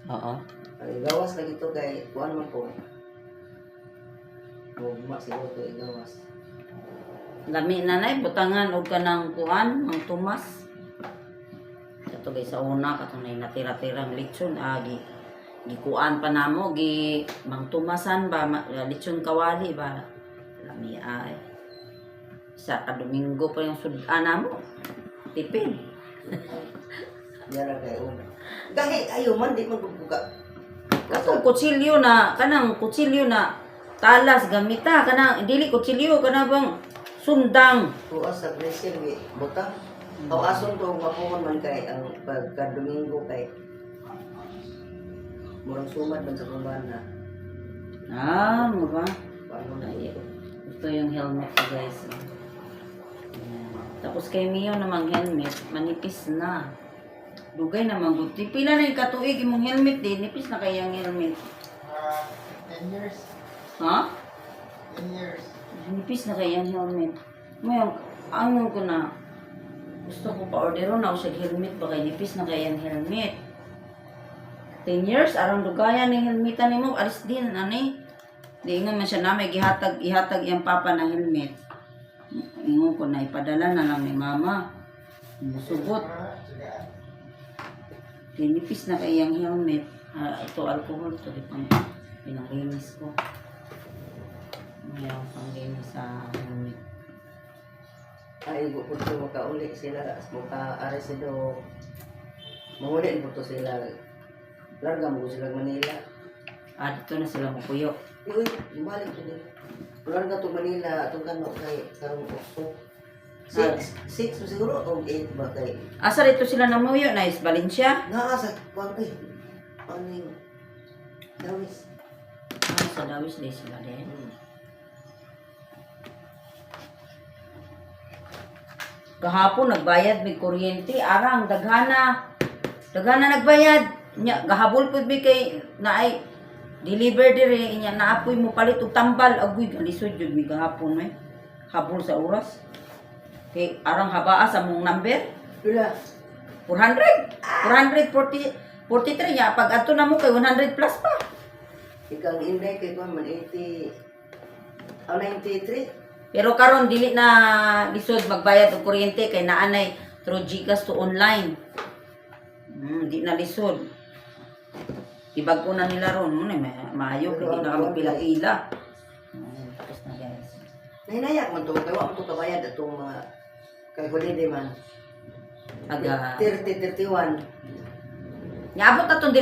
Oo. Ay gawas lagi to kay kuan man po. Mugma siguro to igawas. Lami nanay butangan og kanang kuan, ang tumas. Kato guys sa una katong natira-tirang lechon gikuan pa namo mangtumasan ba lechon kawali ba. Lami ay. Sa Domingo pa yung sudan namo. Tipid. Yara kay una. Gahi ayo man di magbubuka. Katong kutsilyo na kanang kutsilyo na talas gamita kanang dili kutsilyo kanang bang sundang. Tuas sa pressure gi butang. Aw ason to mapuhon man kay ang pagka Domingo kay murang sumad man sa kumbana. Mo ba? Paano na Ay, ito yung helmet ko guys. Ayan. Tapos kay Mio namang helmet, manipis na. Dugay naman buti. Pila na yung katuig imong helmet din, nipis na kayang helmet. 10 years. Ha? 10 years. Nipis na kayang helmet. Mayroon, anong ko na, gusto ko pa orderon na ako sa helmet, baka nipis na kayang helmet. 10 years, arang dugayan ng helmetan ni mo, alis din, anay. Di ingon man siya na, may ihatag yung papa na helmet. Ingon ko na, ipadala na lang ni mama. Musugot. Tinipis na kayang helmet. Ito, alcohol to. Pinanglinis ko. Mayroon pang linis sa helmet. ay po to makauli sila maka ari sido manguli po to sila larga mo sila Manila. Dito na sila mapuyo. Uy, balik to nila. Larga to Manila atong kano kay karong okso. 6 siguro o 8 ba kay. Asa rito sila namuyo na is Valencia? Naa sa kwan kay. Ano yung Dawis. Sa Dawis din sila din. Kahapon nagbayad may kuryente, arang daghana nagbayad. Nya gahabol pud mi kay naay deliver dire inya naapoy mo palit og tambal agoy galisod jud mi gahapon may habol sa oras. Kay arang habaa sa mong number Pila? 443 ya pag adto na mo kay 100 plus pa. Ikang inday kay kwan man 80 93. Pero karon dili na lisod magbayad og kuryente kay naanay through GCash to online. Di na lisod. Ibag-o na nila ron, maayo kay di na kami pila-pila. Tapos na guys. Nainayak man to kay wa man to kabayad atong mga kay holiday man. Aga 30 31. Niabot na tong